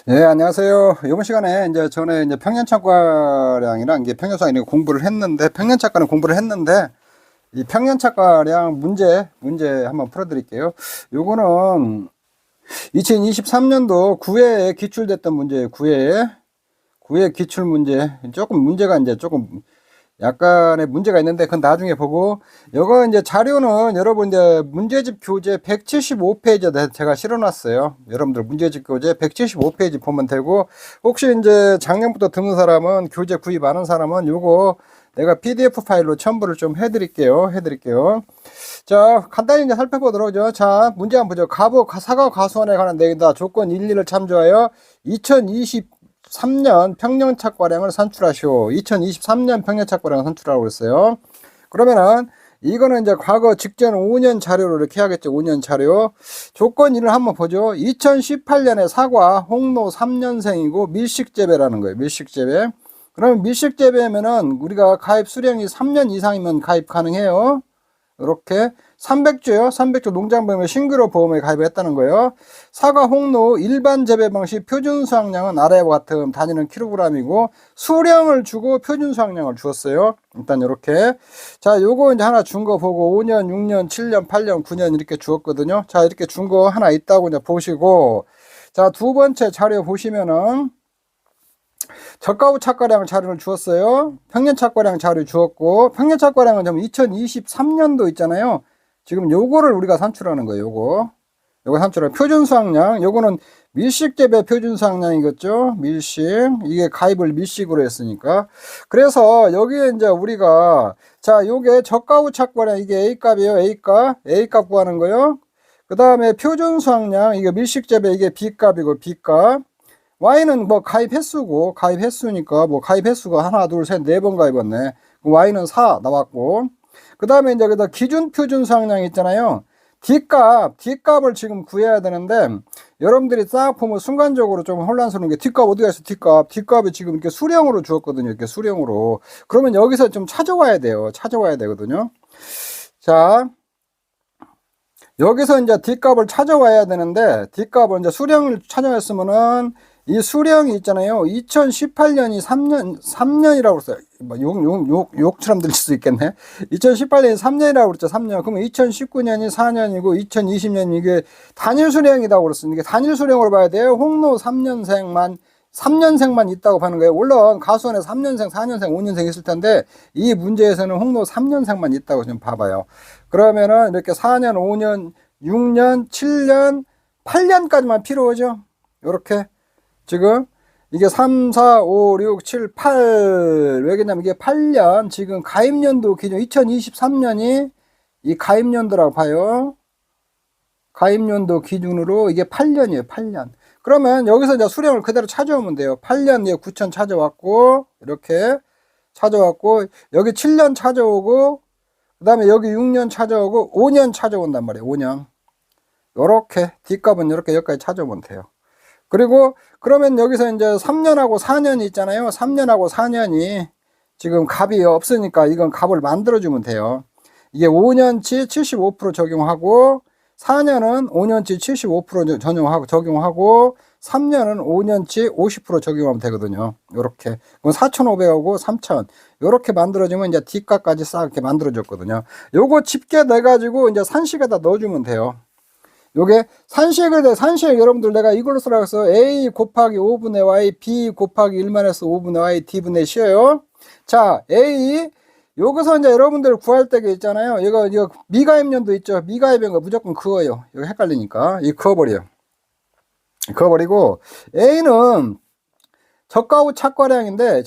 예, 안녕하세요. 이번 시간에 이제 전에 이제 평년착과량이랑 이게 평년착과량 공부를 했는데, 평년착과량 공부를 했는데, 이 평년착과량 문제 한번 풀어드릴게요. 요거는 2023년도 9회에 기출됐던 문제예요. 9회 기출 문제. 조금 문제가 이제 조금 약간의 문제가 있는데 그건 나중에 보고, 요거 이제 자료는 여러분 이제 문제집 교재 175페이지에 제가 실어놨어요. 여러분들 문제집 교재 175페이지 보면 되고, 혹시 이제 작년부터 듣는 사람은, 교재 구입하는 사람은 요거 내가 PDF 파일로 첨부를 좀 해드릴게요. 자, 간단히 이제 살펴보도록 하죠. 자, 문제 한번 보죠. 사과 과수원에 관한 내용이다. 조건 1, 2를 참조하여 2023년 평년착과량을 산출하시오. 2023년 평년착과량을 산출하라고 했어요. 그러면은 이거는 이제 과거 직전 5년 자료로 이렇게 해야겠죠. 5년 자료. 조건 1을 한번 보죠. 2018년에 사과, 홍로 3년생이고 밀식재배라는 거예요. 밀식재배. 그러면 밀식재배면은 우리가 가입 수령이 3년 이상이면 가입 가능해요. 이렇게 300주요. 300주 농장보험에 싱그러 보험에 가입했다는 거예요. 사과, 홍로 일반 재배 방식 표준 수확량은 아래와 같은 단위는 킬로그램이고, 수령을 주고 표준 수확량을 주었어요. 일단 이렇게. 자, 요거 이제 하나 준 거 보고 5년, 6년, 7년, 8년, 9년 이렇게 주었거든요. 자, 이렇게 준 거 하나 있다고 이제 보시고, 자, 두 번째 자료 보시면은 저가 후 착과량 자료를 주었어요. 평년 착과량 자료 주었고, 평년 착과량은 2023년도 있잖아요. 지금 요거를 우리가 산출하는 거예요. 요거 산출하는 표준 수확량. 요거는 밀식재배 표준 수확량이겠죠. 밀식. 이게 가입을 밀식으로 했으니까. 그래서 여기에 이제 우리가, 자, 요게 저가 후 착과량, 이게 A값이에요. A값 구하는 거요. 그 다음에 표준 수확량, 이게 밀식재배, 이게 B값이고 B값. Y는 뭐 가입 횟수고, 가입 횟수니까 뭐 가입 횟수가 하나, 둘, 셋, 네 번 가입했네. Y는 4 나왔고. 그 다음에 이제 그다 기준 표준 수확량 있잖아요. D값을 지금 구해야 되는데, 여러분들이 싹 보면 순간적으로 좀 혼란스러운 게, D값 어디 갔어? D값이 지금 이렇게 수령으로 주었거든요. 이렇게 수령으로. 그러면 여기서 좀 찾아와야 돼요. 찾아와야 되거든요. 자, 여기서 이제 D값을 찾아와야 되는데, D값을 이제 수령을 찾아왔으면은, 이 수령이 있잖아요. 2018년이 3년이라고 그랬어요. 욕처럼 들릴 수 있겠네. 2018년이 3년이라고 그랬죠. 3년. 그러면 2019년이 4년이고, 2020년이 이게 단일 수령이라고 그랬어요. 이게 단일 수령으로 봐야 돼요. 홍로 3년생만 있다고 하는 거예요. 물론 가수원에 3년생, 4년생, 5년생 있을 텐데, 이 문제에서는 홍로 3년생만 있다고 좀 봐봐요. 그러면은 이렇게 4년, 5년, 6년, 7년, 8년까지만 필요하죠. 이렇게. 지금 이게 3, 4, 5, 6, 7, 8. 왜냐면 이게 8년, 지금 가입연도 기준 2023년이 이 가입연도라고 봐요. 가입연도 기준으로 이게 8년이에요. 8년. 그러면 여기서 이제 수령을 그대로 찾아오면 돼요. 8년, 9천 찾아왔고, 이렇게 찾아왔고, 여기 7년 찾아오고, 그 다음에 여기 6년 찾아오고, 5년 찾아온단 말이에요. 5년. 요렇게, D값은 이렇게 여기까지 찾아오면 돼요. 그리고 그러면 여기서 이제 3년하고 4년이 있잖아요. 3년하고 4년이 지금 값이 없으니까 이건 값을 만들어주면 돼요. 이게 5년치 75% 적용하고, 4년은 5년치 75% 적용하고, 3년은 5년치 50% 적용하면 되거든요. 요렇게. 그럼 4,500하고 3,000. 요렇게 만들어주면 이제 D값까지 싹 이렇게 만들어줬거든요. 요거 집게 내가지고 이제 산식에다 넣어주면 돼요. 요게 산식 여러분들 내가 이걸로 쓰라고 해서 A 곱하기 5분의 Y, B 곱하기 1-5분의 Y, D분의 C예요. 자, A, 여기서 이제 여러분들 구할 때가 있잖아요. 이거 미가입년도 있죠. 미가입인 거 무조건 그어요. 이거 헷갈리니까. 이 그어버려요. 그어버리고, A는 저가 후 착과량인데,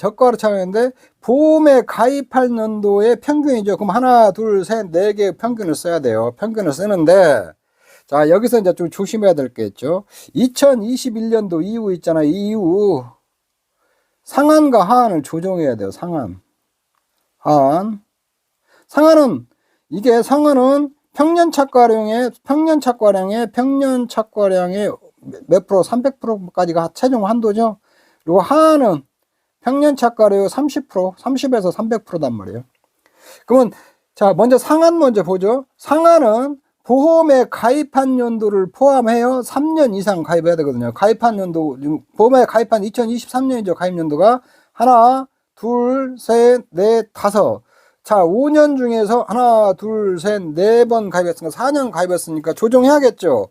보험에 가입할 년도의 평균이죠. 그럼 하나, 둘, 셋, 네 개 평균을 써야 돼요. 평균을 쓰는데, 자, 여기서 이제 좀 조심해야 될 게 있죠. 2021년도 이후 있잖아요. 이후 상한과 하한을 조정해야 돼요. 하한. 상한은 평년착과량의 몇 프로, 300%까지가 최종 한도죠. 그리고 하한은 평년착과료 30%, 30에서 300%단 말이에요. 그러면 자, 먼저 상한 먼저 보죠. 상한은 보험에 가입한 연도를 포함해요. 3년 이상 가입해야 되거든요. 가입한 연도, 보험에 가입한 2023년이죠. 가입 연도가 하나, 둘, 셋, 넷, 다섯. 자, 5년 중에서 하나, 둘, 셋, 네 번 가입했으니까 4년 가입했으니까 조정해야겠죠.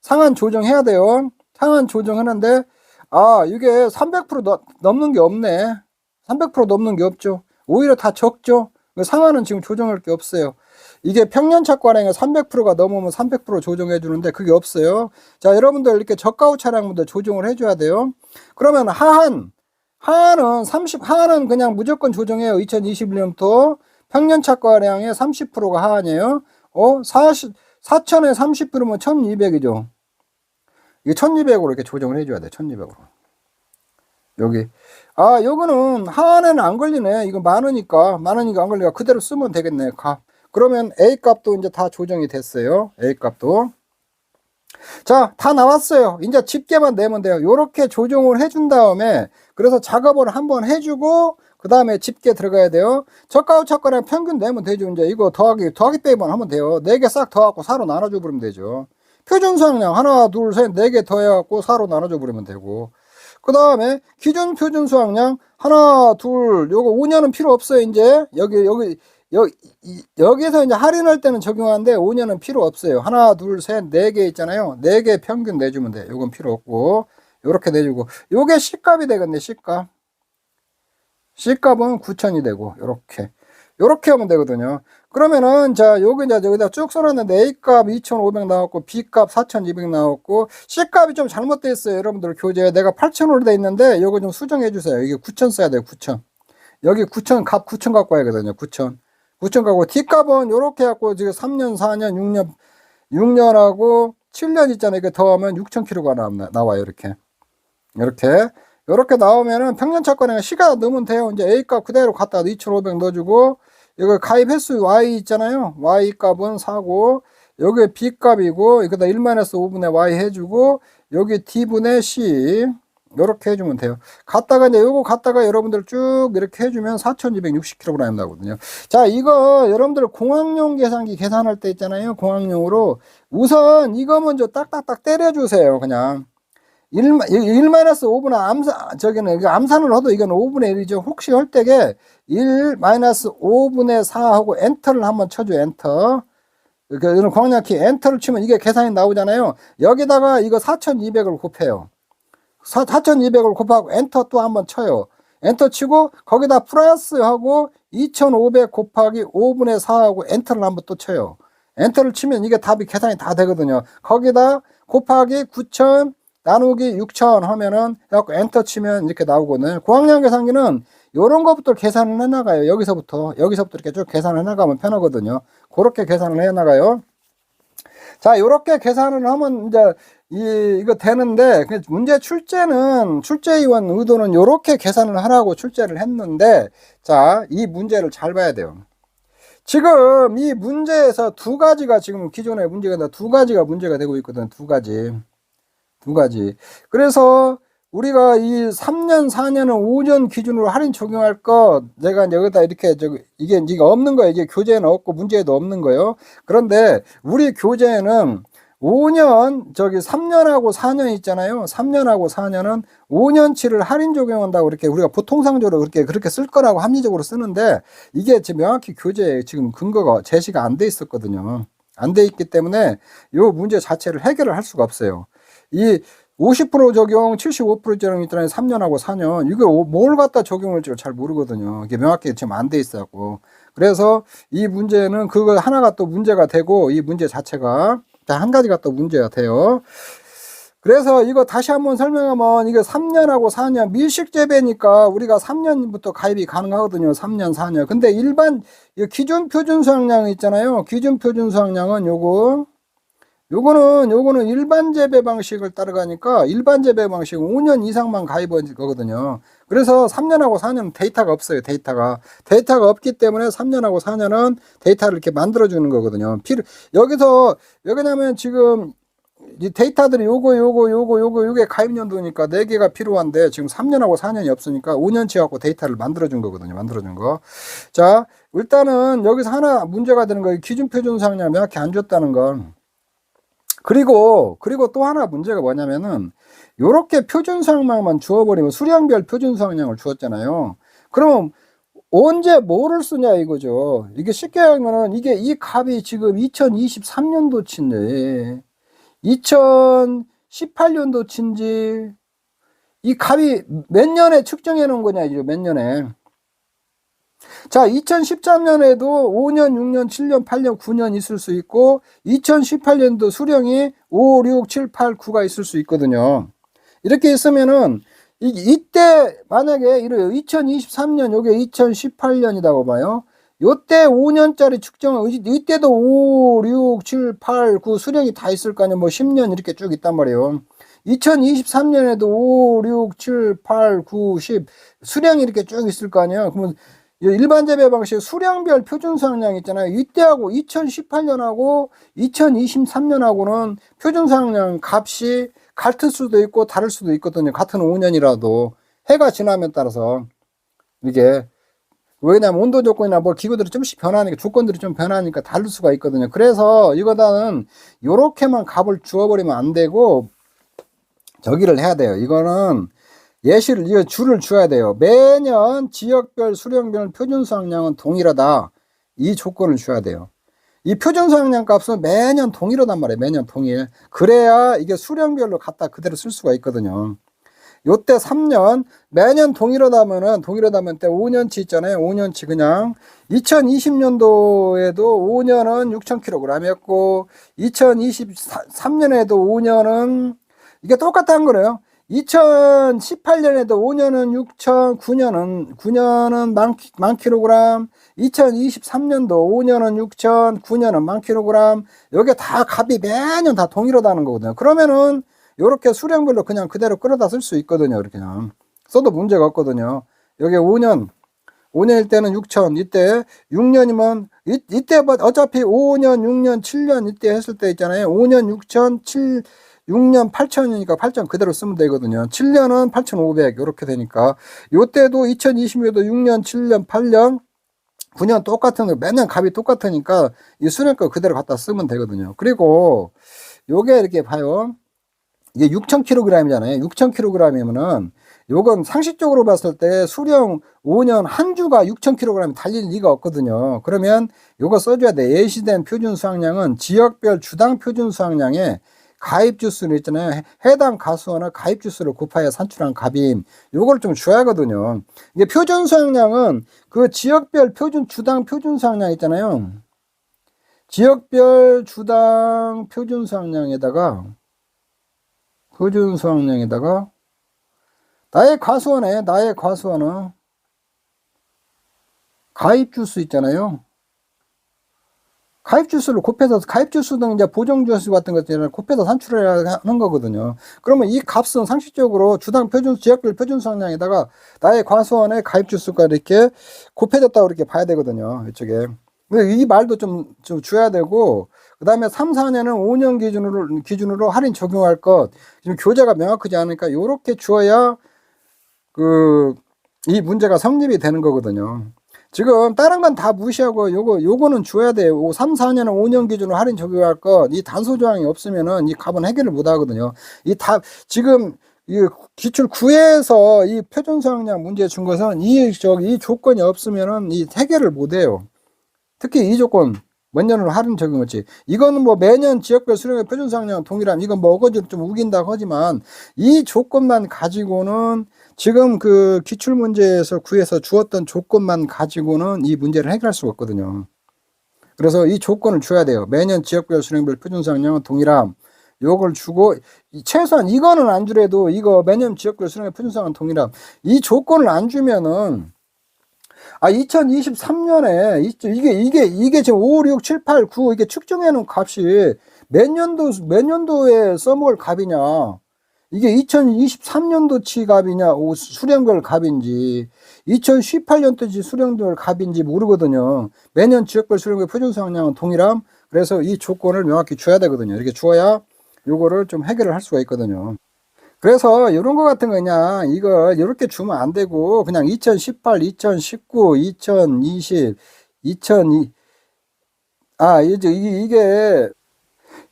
상한 조정해야 돼요. 상한 조정하는데 이게 300% 넘는 게 없네. 300% 넘는 게 없죠. 오히려 다 적죠. 상한은 지금 조정할 게 없어요. 이게 평년차과량에 300%가 넘으면 300% 조정해 주는데 그게 없어요. 자, 여러분들 이렇게 저가후 차량분들 조정을 해줘야 돼요. 그러면 하한은 그냥 무조건 조정해요. 2021년부터 평년차과량의 30%가 하한이에요. 4천에 30%면 1200이죠. 이게 1200으로 이렇게 조정을 해줘야 돼. 1200으로. 여기. 요거는 하한에는 안 걸리네. 이거 많으니까 안 걸리니까 그대로 쓰면 되겠네. 그러면 A 값도 이제 다 조정이 됐어요. A 값도. 자, 다 나왔어요. 이제 집계만 내면 돼요. 요렇게 조정을 해준 다음에, 그래서 작업을 한번 해주고, 그 다음에 집계 들어가야 돼요. 저가후 차과량 평균 내면 되죠. 이제 이거 더하기 빼기만 하면 돼요. 4개 싹 더하고 4로 나눠줘 버리면 되죠. 표준 수확량 하나, 둘, 셋, 4개 더해갖고 4로 나눠줘 버리면 되고. 그 다음에 기준 표준 수확량 하나, 둘, 요거 5년은 필요 없어요. 이제 여기서 이제 할인할 때는 적용하는데 5년은 필요 없어요. 하나, 둘, 셋, 4개 있잖아요. 4개 평균 내주면 돼. 요건 필요 없고, 요렇게 내주고, 요게 C값이 되겠네. C값은 9,000이 되고, 요렇게 하면 되거든요. 그러면은, 자, 여기 이제 여기다 쭉 써놨는데, A값 2,500 나왔고, B값 4,200 나왔고, C값이 좀 잘못되어 있어요. 여러분들 교재에 내가 8,000으로 돼 있는데, 요거 좀 수정해 주세요. 이게 9,000 써야 돼요. 9,000. 여기 9,000, 값 9,000 갖고 와야거든요. 9,000 갖고, D값은 요렇게 갖고, 지금 3년, 4년, 6년하고 7년 있잖아요. 이게 더하면 6,000km가 나와요. 이렇게 나오면은 평년차과량에 C가 넣으면 돼요. 이제 A값 그대로 갖다가 2,500 넣어주고, 이거 가입 횟수 Y 있잖아요. Y 값은 4고, 여기 B 값이고, 여기다 1-5분의 Y 해주고, 여기 D분의 C. 이렇게 해주면 돼요. 요거 갖다가 여러분들 쭉 이렇게 해주면 4,260kg 나거든요. 자, 이거 여러분들 공학용 계산기 계산할 때 있잖아요. 공학용으로. 우선 이거 먼저 딱딱딱 때려주세요. 그냥. 1-5분의 암산을 해도 이건 5분의 1이죠. 혹시 할 때게 1-5분의 4 하고 엔터를 한번 쳐줘요. 엔터. 이런 광약키 엔터를 치면 이게 계산이 나오잖아요. 여기다가 이거 4,200을 곱해요. 4,200을 곱하고 엔터 또 한번 쳐요. 엔터 치고 거기다 플러스하고 2,500 곱하기 5분의 4하고 엔터를 한번 또 쳐요. 엔터를 치면 이게 답이 계산이 다 되거든요. 거기다 곱하기 9,000 나누기 6,000 하면은 해갖고 엔터 치면 이렇게 나오거든요. 고학년 계산기는 요런 것부터 계산을 해나가요. 여기서부터 이렇게 쭉 계산을 해나가면 편하거든요. 그렇게 계산을 해나가요. 자, 요렇게 계산을 하면 이제 이거 되는데, 문제 출제위원 의도는 요렇게 계산을 하라고 출제를 했는데, 자, 이 문제를 잘 봐야 돼요. 지금 이 문제에서 두 가지가 지금 기존의 문제가 두 가지가 문제가 되고 있거든. 두 가지. 그래서 우리가 이 3년, 4년은 5년 기준으로 할인 적용할 거, 내가 여기다 이렇게, 이게 없는 거예요. 이게 교재에는 없고 문제에도 없는 거예요. 그런데 우리 교재에는 3년하고 4년 있잖아요. 3년하고 4년은 5년치를 할인 적용한다고 이렇게 우리가 보통상적으로 그렇게 쓸 거라고 합리적으로 쓰는데, 이게 지금 명확히 교재에 지금 근거가 제시가 안 돼 있었거든요. 안 돼 있기 때문에 요 문제 자체를 해결을 할 수가 없어요. 이 50% 적용, 75% 적용 있잖아요. 3년하고 4년. 이게 뭘 갖다 적용할지 잘 모르거든요. 이게 명확히 지금 안 돼 있어갖고. 그래서 이 문제는 그거 하나가 또 문제가 되고, 이 문제 자체가 한 가지가 또 문제가 돼요. 그래서 이거 다시 한번 설명하면, 이게 3년하고 4년 밀식 재배니까 우리가 3년부터 가입이 가능하거든요. 3년, 4년. 근데 기준 표준 수확량 있잖아요. 기준 표준 수확량은 요거는 일반 재배 방식을 따라가니까, 일반 재배 방식은 5년 이상만 가입한 거거든요. 그래서 3년하고 4년은 데이터가 없어요. 데이터가 없기 때문에 3년하고 4년은 데이터를 이렇게 만들어주는 거거든요. 여기서, 왜냐면 지금 이 데이터들이 요게 가입 연도니까 4개가 필요한데, 지금 3년하고 4년이 없으니까 5년치 갖고 데이터를 만들어준 거거든요. 만들어준 거. 자, 일단은 여기서 하나 문제가 되는 거예요. 기준 표준 수확량 명확히 안 줬다는 건. 그리고 또 하나 문제가 뭐냐면은 요렇게 표준 수확량만 주어버리면 수량별 표준 수확량을 주었잖아요. 그럼 언제 뭐를 쓰냐 이거죠. 이게 쉽게 하면은 이게 이 값이 지금 2023년도치인데 2018년도치인지 이 값이 몇 년에 측정해 놓은 거냐 이죠. 몇 년에. 자, 2013년에도 5년, 6년, 7년, 8년, 9년 있을 수 있고 2018년도 수령이 5, 6, 7, 8, 9가 있을 수 있거든요. 이렇게 있으면은 이때 만약에 이래요. 2023년 요게 2018년이라고 봐요. 요때 5년짜리 측정은 이때도 5, 6, 7, 8, 9 수령이 다 있을 거 아니에요. 뭐 10년 이렇게 쭉 있단 말이에요. 2023년에도 5, 6, 7, 8, 9, 10 수령이 이렇게 쭉 있을 거 아니에요. 그러면 일반 재배 방식 수량별 표준 수확량 있잖아요. 이때하고 2018년하고 2023년하고는 표준 수확량 값이 같을 수도 있고 다를 수도 있거든요. 같은 5년이라도 해가 지나면 따라서 이게 왜냐면 온도 조건이나 뭐 기구들이 좀씩 변하니까 조건들이 좀 변하니까 다를 수가 있거든요. 그래서 이거다는 요렇게만 값을 주어버리면 안 되고 저기를 해야 돼요. 이거는 예시를 이거 줄을 줘야 돼요. 매년 지역별 수령별 표준 수확량은 동일하다. 이 조건을 줘야 돼요. 이 표준 수확량 값은 매년 동일하단 말이에요. 매년 동일. 그래야 이게 수령별로 갖다 그대로 쓸 수가 있거든요. 요때 3년 매년 동일하다면 때 5년치 있잖아요. 5년치 그냥 2020년도에도 5년은 6,000kg이었고 2023년에도 5년은 이게 똑같다는 거예요. 2018년에도 5년은 6천, 9년은 만 킬로그램, 2023년도 5년은 6천, 9년은 만 킬로그램, 여기 다 값이 매년 다 동일하다는 거거든요. 그러면은, 요렇게 수량별로 그냥 그대로 끌어다 쓸 수 있거든요. 이렇게 그냥. 써도 문제가 없거든요. 여기 5년일 때는 6천, 이때 6년이면, 이때 어차피 5년, 6년, 7년 이때 했을 때 있잖아요. 5년 6천, 6년 8천이니까 8천 그대로 쓰면 되거든요. 7년은 8,500 이렇게 되니까 요때도 2020년도 6년 7년 8년 9년 똑같은 거 매년 값이 똑같으니까 이 수령값 그대로 갖다 쓰면 되거든요. 그리고 요게 이렇게 봐요. 이게 6,000kg이잖아요. 6,000kg이면은 요건 상식적으로 봤을 때 수령 5년 한 주가 6,000kg 달릴 리가 없거든요. 그러면 요거 써줘야 돼. 예시된 표준 수확량은 지역별 주당 표준 수확량에 가입 주수는 있잖아요. 해당 가수원의 가입 주수를 곱하여 산출한 값임. 요걸 좀 줘야 하거든요. 이게 표준 수확량은 그 지역별 표준 주당 표준 수확량 있잖아요. 지역별 주당 표준 수확량에다가 나의 과수원은 가입 주수 있잖아요. 가입 주수를 곱해서 가입 주수 등 이제 보정 주수 같은 것들을 곱해서 산출을 하는 거거든요. 그러면 이 값은 상식적으로 주당 표준 지역별 표준 수확량에다가 나의 과수원의 가입 주수가 이렇게 곱해졌다고 이렇게 봐야 되거든요. 이쪽에. 근데 이 말도 좀 줘야 되고 그다음에 3, 4년은 5년 기준으로 할인 적용할 것. 지금 교재가 명확하지 않으니까 요렇게 주어야 이 문제가 성립이 되는 거거든요. 지금 다른 건 다 무시하고 요거는 줘야 돼요. 3, 4년은 5년 기준으로 할인 적용할 것. 이 단서 조항이 없으면은 이 값은 해결을 못 하거든요. 지금 이 기출 9에서 이 표준 수확량 문제 준 것은 이 조건이 없으면은 이 해결을 못 해요. 특히 이 조건 몇 년으로 할인 적용했지. 이거는 뭐 매년 지역별 수령의 표준 수확량 동일함. 이건 뭐 어거지로 좀 우긴다고 하지만 이 조건만 가지고는 지금 그 기출 문제에서 구해서 주었던 조건만 가지고는 이 문제를 해결할 수가 없거든요. 그래서 이 조건을 줘야 돼요. 매년 지역별 수령별 표준 수확량은 동일함. 요걸 주고 최소한 이거는 안 주래도 이거 매년 지역별 수령의 표준 수확량 동일함. 이 조건을 안 주면은 2023년에 이게 지금 5, 6, 7, 8, 9 이게 측정해 놓은 값이 몇 년도에 써먹을 값이냐? 이게 2023년도치 값이냐, 수령별 값인지, 2018년도치 수령별 값인지 모르거든요. 매년 지역별 수령별 표준 수확량은 동일함. 그래서 이 조건을 명확히 줘야 되거든요. 이렇게 줘야 요거를 좀 해결을 할 수가 있거든요. 그래서 이런 거 같은 거 그냥 이거 이렇게 주면 안 되고 그냥 2018, 2019, 2020, 2002 이게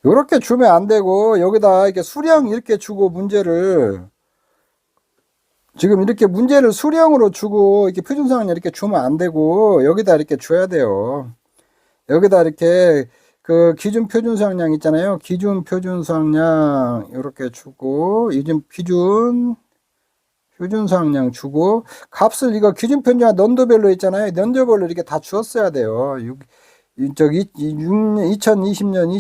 요렇게 주면 안 되고, 여기다 이렇게 수량 이렇게 주고 문제를, 지금 이렇게 문제를 수량으로 주고, 이렇게 표준수학량 이렇게 주면 안 되고, 여기다 이렇게 줘야 돼요. 여기다 이렇게 그 기준 표준 수학량 있잖아요. 기준 표준 수학량 이렇게 주고, 기준 표준 수학량 주고, 값을 이거 기준 표준량 연도별로 있잖아요. 연도별로 이렇게 다 주었어야 돼요. 2020년, 2021년,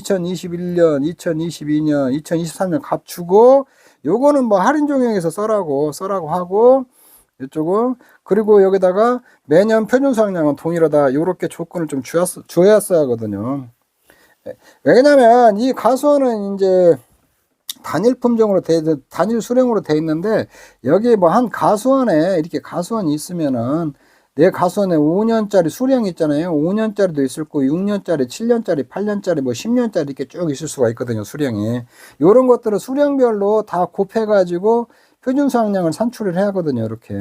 2022년, 2023년 값 주고, 요거는 뭐 할인 종용에서 써라고 하고, 이쪽은 그리고 여기다가 매년 표준 수학량은 동일하다. 요렇게 조건을 좀 주었어야 하거든요. 왜냐면 이 가수원은 이제 단일 품종으로 단일 수령으로 돼 있는데, 여기 뭐 한 가수원에 이렇게 가수원이 있으면은 내 가수원에 5년짜리 수령 있잖아요. 5년짜리도 있을 거고 6년짜리, 7년짜리, 8년짜리, 뭐 10년짜리 이렇게 쭉 있을 수가 있거든요. 수령이. 요런 것들을 수령별로 다 곱해 가지고 표준 수학량을 산출을 해야 하거든요. 이렇게.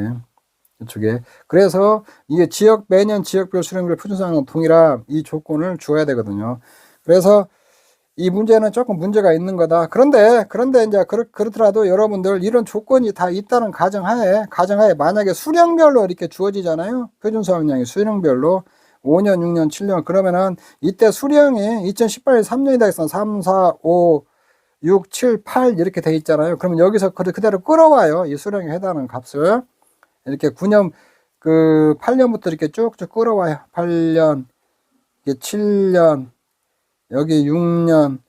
이쪽에. 그래서 이게 매년 지역별 수령별 표준 수학량 동일한 이 조건을 주어야 되거든요. 그래서 이 문제는 조금 문제가 있는 거다. 그런데 이제 그렇더라도 여러분들 이런 조건이 다 있다는 가정하에 만약에 수령별로 이렇게 주어지잖아요. 표준 수학량이 수령별로 5년, 6년, 7년. 그러면은 이때 수령이 2018년 3년이다 해서 3, 4, 5, 6, 7, 8 이렇게 돼 있잖아요. 그러면 여기서 그대로 끌어와요. 이 수령에 해당하는 값을. 이렇게 9년, 8년부터 이렇게 쭉쭉 끌어와요. 8년, 7년, 여기 6년,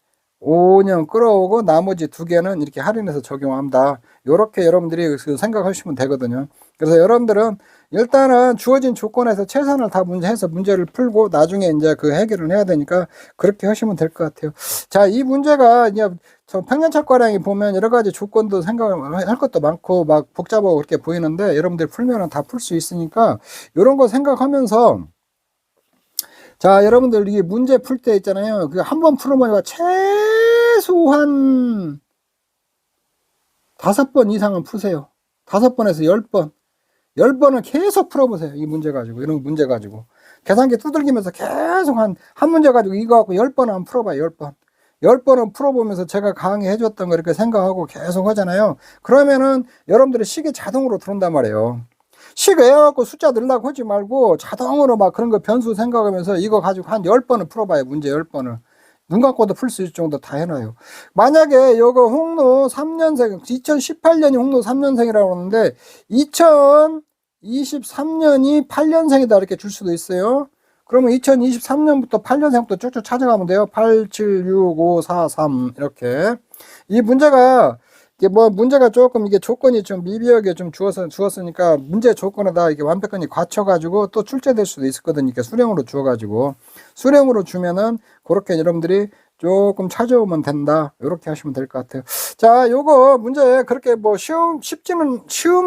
5년 끌어오고 나머지 2개는 이렇게 할인해서 적용합니다. 이렇게 여러분들이 생각하시면 되거든요. 그래서 여러분들은 일단은 주어진 조건에서 최선을 다 해서 문제를 풀고 나중에 이제 그 해결을 해야 되니까 그렇게 하시면 될 것 같아요. 자, 이 문제가 이제 저 평년착과량이 보면 여러 가지 조건도 생각할 것도 많고 막 복잡하고 그렇게 보이는데, 여러분들이 풀면은 다 풀 수 있으니까 이런 거 생각하면서, 자, 여러분들 이게 문제 풀 때 있잖아요. 그 한 번 풀어보니까 최소한 5번 이상은 푸세요. 5번에서 10번. 10번은 계속 풀어보세요. 이 문제 가지고, 이런 문제 가지고. 계산기 두들기면서 계속 한 문제 가지고 이거 갖고 10번 한번 풀어봐요. 10번. 10번은 풀어보면서 제가 강의해 줬던 거 이렇게 생각하고 계속 하잖아요. 그러면은 여러분들의 식이 자동으로 들어온단 말이에요. 식 외워갖고 숫자 넣으려고 하지 말고 자동으로 막 그런 거 변수 생각하면서 이거 가지고 한 10번을 풀어봐요. 문제 10번을. 눈 감고도 풀 수 있을 정도 다 해놔요. 만약에 요거 홍로 3년생, 2018년이 홍로 3년생이라고 하는데 2023년이 8년생이다 이렇게 줄 수도 있어요. 그러면 2023년부터 8년생부터 쭉쭉 찾아가면 돼요. 8, 7, 6, 5, 4, 3 이렇게. 이 문제가 이게 뭐 문제가 조금 이게 조건이 좀 미비하게 좀 주었으니까 문제 조건에다 이게 완벽하게 갖춰가지고 또 출제될 수도 있었거든요. 이렇게 수령으로 주어가지고 수령으로 주면은 그렇게 여러분들이 조금 찾아오면 된다. 이렇게 하시면 될 것 같아요. 자, 요거 문제 그렇게 뭐 쉬운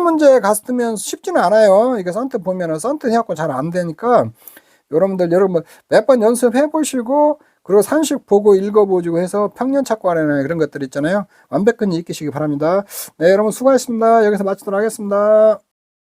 문제 갔으면 쉽지는 않아요. 이게 선트 보면은 선트 해갖고 잘 안 되니까 여러분 몇 번 연습해 보시고 그리고 산식 보고 읽어보시고 해서 평년착과나 그런 것들 있잖아요. 완벽하게 익히시기 바랍니다. 네, 여러분 수고하셨습니다. 여기서 마치도록 하겠습니다.